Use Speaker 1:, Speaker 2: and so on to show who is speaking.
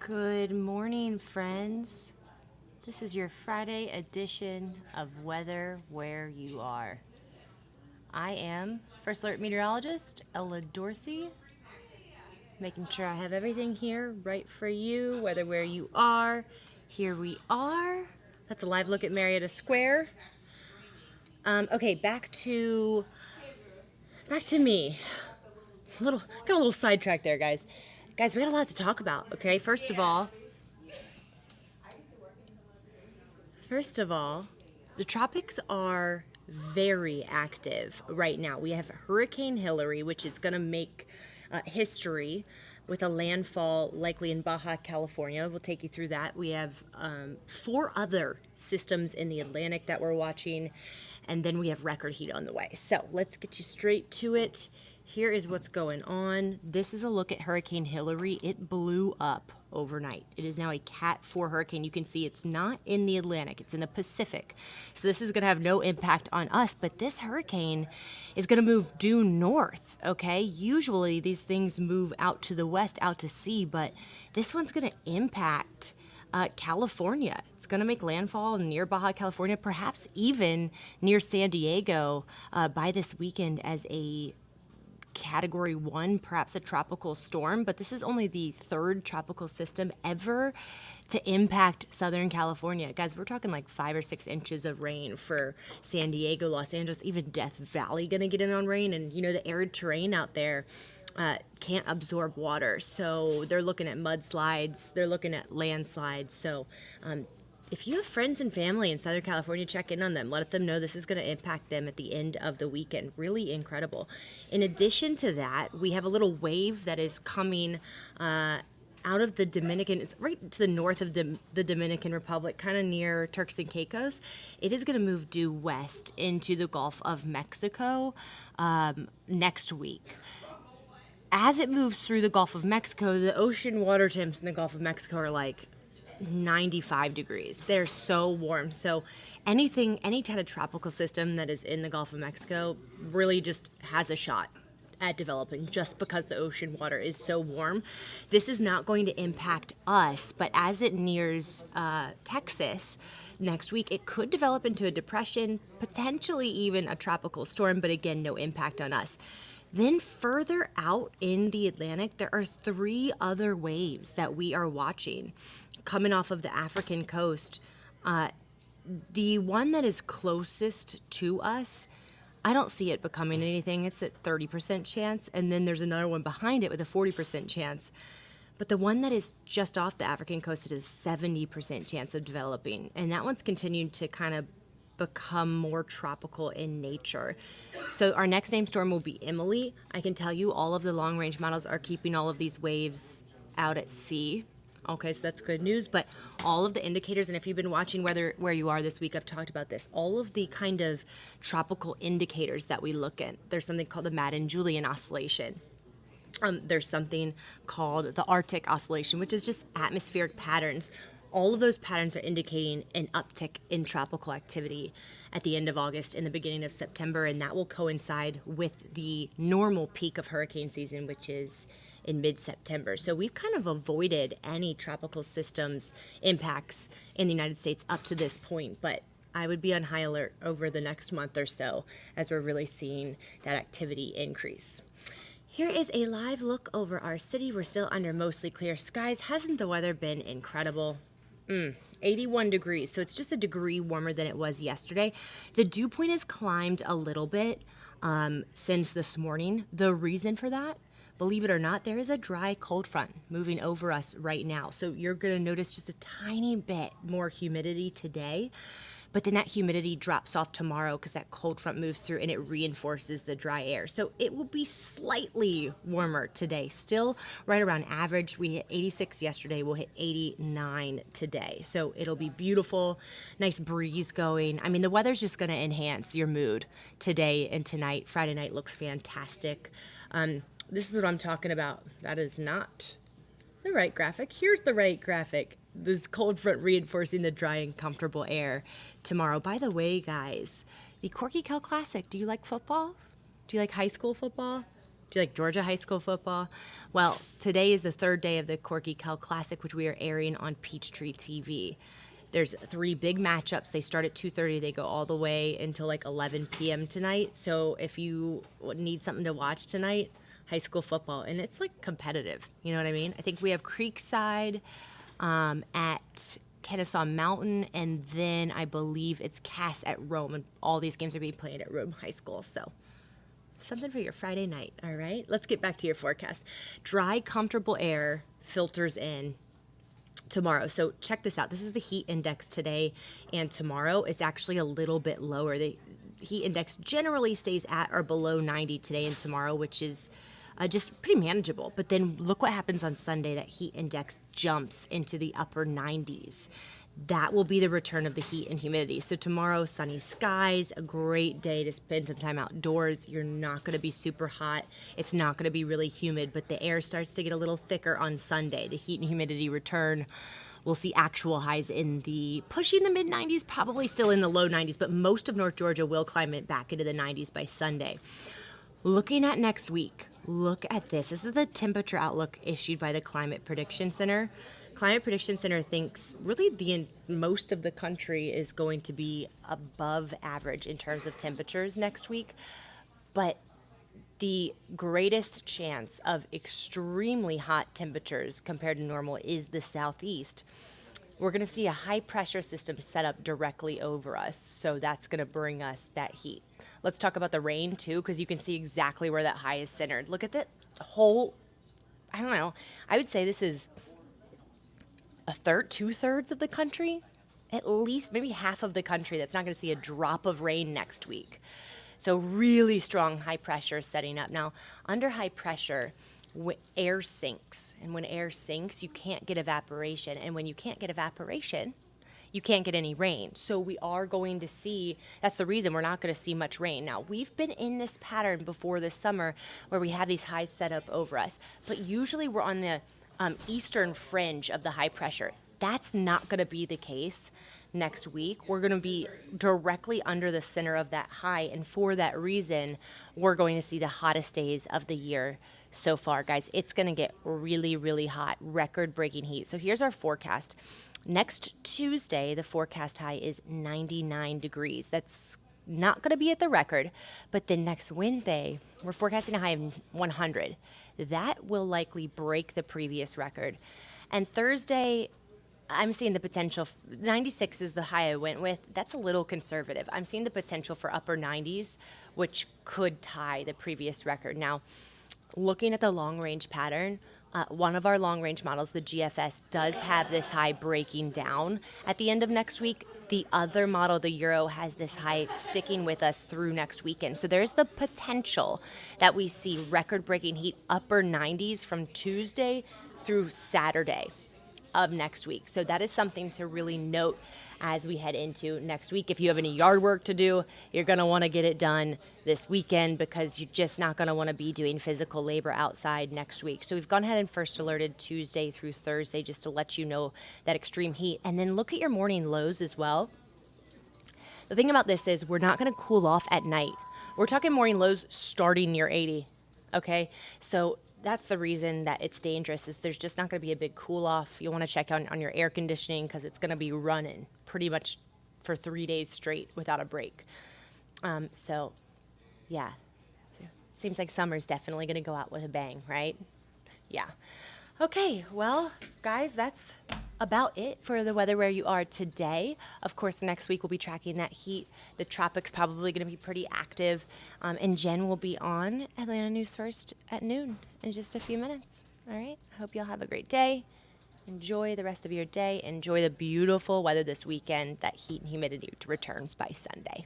Speaker 1: Good morning, friends. This is your Friday edition of Weather Where You Are. I am First Alert Meteorologist Ella Dorsey, making sure I have everything here right for you, weather where you are. Here we are. That's a live look at Marietta Square. Okay, back to me. Got a little sidetracked there, guys. Guys, we got a lot to talk about. Okay, First of all, the tropics are very active right now. We have Hurricane Hillary, which is going to make history with a landfall likely in Baja California. We'll take you through that. We have four other systems in the Atlantic that we're watching, and then we have record heat on the way. So let's get you straight to it. Here is what's going on. This is a look at Hurricane Hillary. It blew up overnight. It is now a Cat 4 hurricane. You can see it's not in the Atlantic, it's in the Pacific. So this is going to have no impact on us, but this hurricane is going to move due north, okay? Usually these things move out to the west, out to sea, but this one's going to impact California. It's going to make landfall near Baja California, perhaps even near San Diego by this weekend as a Category 1, perhaps a tropical storm, but this is only the third tropical system ever to impact Southern California. Guys, we're talking like 5 or 6 inches of rain for San Diego, Los Angeles, even Death Valley gonna get in on rain. And you know, the arid terrain out there can't absorb water. So they're looking at mudslides, they're looking at landslides. So if you have friends and family in Southern California, check in on them. Let them know this is going to impact them at the end of the weekend. Really incredible. In addition to that, we have a little wave that is coming out of the Dominican. It's right to the north of the Dominican Republic, kind of near Turks and Caicos. It is going to move due west into the Gulf of Mexico next week. As it moves through the Gulf of Mexico, the ocean water temps in the Gulf of Mexico are like 95 degrees. They're so warm. So any kind of tropical system that is in the Gulf of Mexico really just has a shot at developing just because the ocean water is so warm. This is not going to impact us, but as it nears Texas next week, it could develop into a depression, potentially even a tropical storm, but again, no impact on us. Then further out in the Atlantic, there are 3 other waves that we are watching coming off of the African coast. The one that is closest to us, I don't see it becoming anything. It's at 30% chance. And then there's another one behind it with a 40% chance. But the one that is just off the African coast, it is 70% chance of developing. And that one's continuing to kind of become more tropical in nature. So our next named storm will be Emily. I can tell you all of the long range models are keeping all of these waves out at sea. Okay, so that's good news, but all of the indicators, and if you've been watching Weather Where You Are this week, I've talked about this, all of the kind of tropical indicators that we look at. There's something called the Madden-Julian oscillation. There's something called the Arctic oscillation, which is just atmospheric patterns. All of those patterns are indicating an uptick in tropical activity at the end of August and the beginning of September, and that will coincide with the normal peak of hurricane season, which is in mid-September. So we've kind of avoided any tropical systems impacts in the United States up to this point, but I would be on high alert over the next month or so as we're really seeing that activity increase. Here is a live look over our city. We're still under mostly clear skies. Hasn't the weather been incredible? 81 degrees, so it's just a degree warmer than it was yesterday. The dew point has climbed a little bit since this morning. The reason for that, believe it or not, there is a dry cold front moving over us right now. So you're going to notice just a tiny bit more humidity today, but then that humidity drops off tomorrow because that cold front moves through and it reinforces the dry air. So it will be slightly warmer today, still right around average. We hit 86 yesterday, we'll hit 89 today. So it'll be beautiful, nice breeze going. I mean, the weather's just going to enhance your mood today and tonight. Friday night looks fantastic. This is what I'm talking about. That is not the right graphic. Here's the right graphic. This cold front reinforcing the dry and comfortable air tomorrow. By the way, guys, the Corky Cal Classic. Do you like football? Do you like high school football? Do you like Georgia high school football? Well, today is the third day of the Corky Kell Classic, which we are airing on Peachtree TV. There's 3 big matchups. They start at 2:30. They go all the way until like 11 p.m. tonight. So if you need something to watch tonight, high school football, and it's like competitive. You know what I mean? I think we have Creekside at Kennesaw Mountain, and then I believe it's Cass at Rome, and all these games are being played at Rome High School. So something for your Friday night, all right? Let's get back to your forecast. Dry, comfortable air filters in tomorrow. So check this out. This is the heat index today and tomorrow. It's actually a little bit lower. The heat index generally stays at or below 90 today and tomorrow, which is just pretty manageable. But then look what happens on Sunday. That heat index jumps into the upper 90s. That will be the return of the heat and humidity. So tomorrow, sunny skies, a great day to spend some time outdoors. You're not going to be super hot. It's not going to be really humid, but the air starts to get a little thicker on Sunday. The heat and humidity return. We'll see actual highs in the pushing the mid 90s, probably still in the low 90s, but most of North Georgia will climb it back into the 90s by Sunday. Looking at next week, look at this. This is the temperature outlook issued by the Climate Prediction Center. Climate Prediction Center thinks really most of the country is going to be above average in terms of temperatures next week, but the greatest chance of extremely hot temperatures compared to normal is the southeast. We're going to see a high pressure system set up directly over us, so that's going to bring us that heat. Let's talk about the rain too, because you can see exactly where that high is centered. Look at the whole, I don't know, I would say this is a third, 2/3 of the country, at least maybe half of the country that's not going to see a drop of rain next week. So really strong high pressure setting up. Now, under high pressure, air sinks. And when air sinks, you can't get evaporation. And when you can't get evaporation, you can't get any rain. So we are going to see, that's the reason we're not going to see much rain. Now, we've been in this pattern before this summer where we have these highs set up over us. But usually we're on the eastern fringe of the high pressure. That's not going to be the case next week. We're going to be directly under the center of that high, and for that reason, we're going to see the hottest days of the year so far, guys. It's going to get really, really hot, record-breaking heat. So here's our forecast. Next Tuesday, the forecast high is 99 degrees. That's not going to be at the record, but then next Wednesday, we're forecasting a high of 100. That will likely break the previous record. And Thursday, I'm seeing the potential, 96 is the high I went with. That's a little conservative. I'm seeing the potential for upper 90s, which could tie the previous record. Now, looking at the long-range pattern, one of our long-range models, the GFS, does have this high breaking down at the end of next week. The other model, the Euro, has this high sticking with us through next weekend. So there's the potential that we see record-breaking heat upper 90s from Tuesday through Saturday of next week. So that is something to really note as we head into next week. If you have any yard work to do, you're going to want to get it done this weekend because you're just not going to want to be doing physical labor outside next week. So we've gone ahead and first alerted Tuesday through Thursday just to let you know that extreme heat. And then look at your morning lows as well. The thing about this is we're not going to cool off at night. We're talking morning lows starting near 80, okay? So that's the reason that it's dangerous, is there's just not going to be a big cool off. You want to check on your air conditioning because it's going to be running pretty much for 3 days straight without a break. So, yeah, seems like summer's definitely going to go out with a bang, right? Yeah. Okay, well, guys, that's about it for the weather where you are today. Of course, next week we'll be tracking that heat. The tropics probably going to be pretty active. And Jen will be on Atlanta News First at noon in just a few minutes. All right, I hope y'all have a great day. Enjoy the rest of your day. Enjoy the beautiful weather this weekend. That heat and humidity returns by Sunday.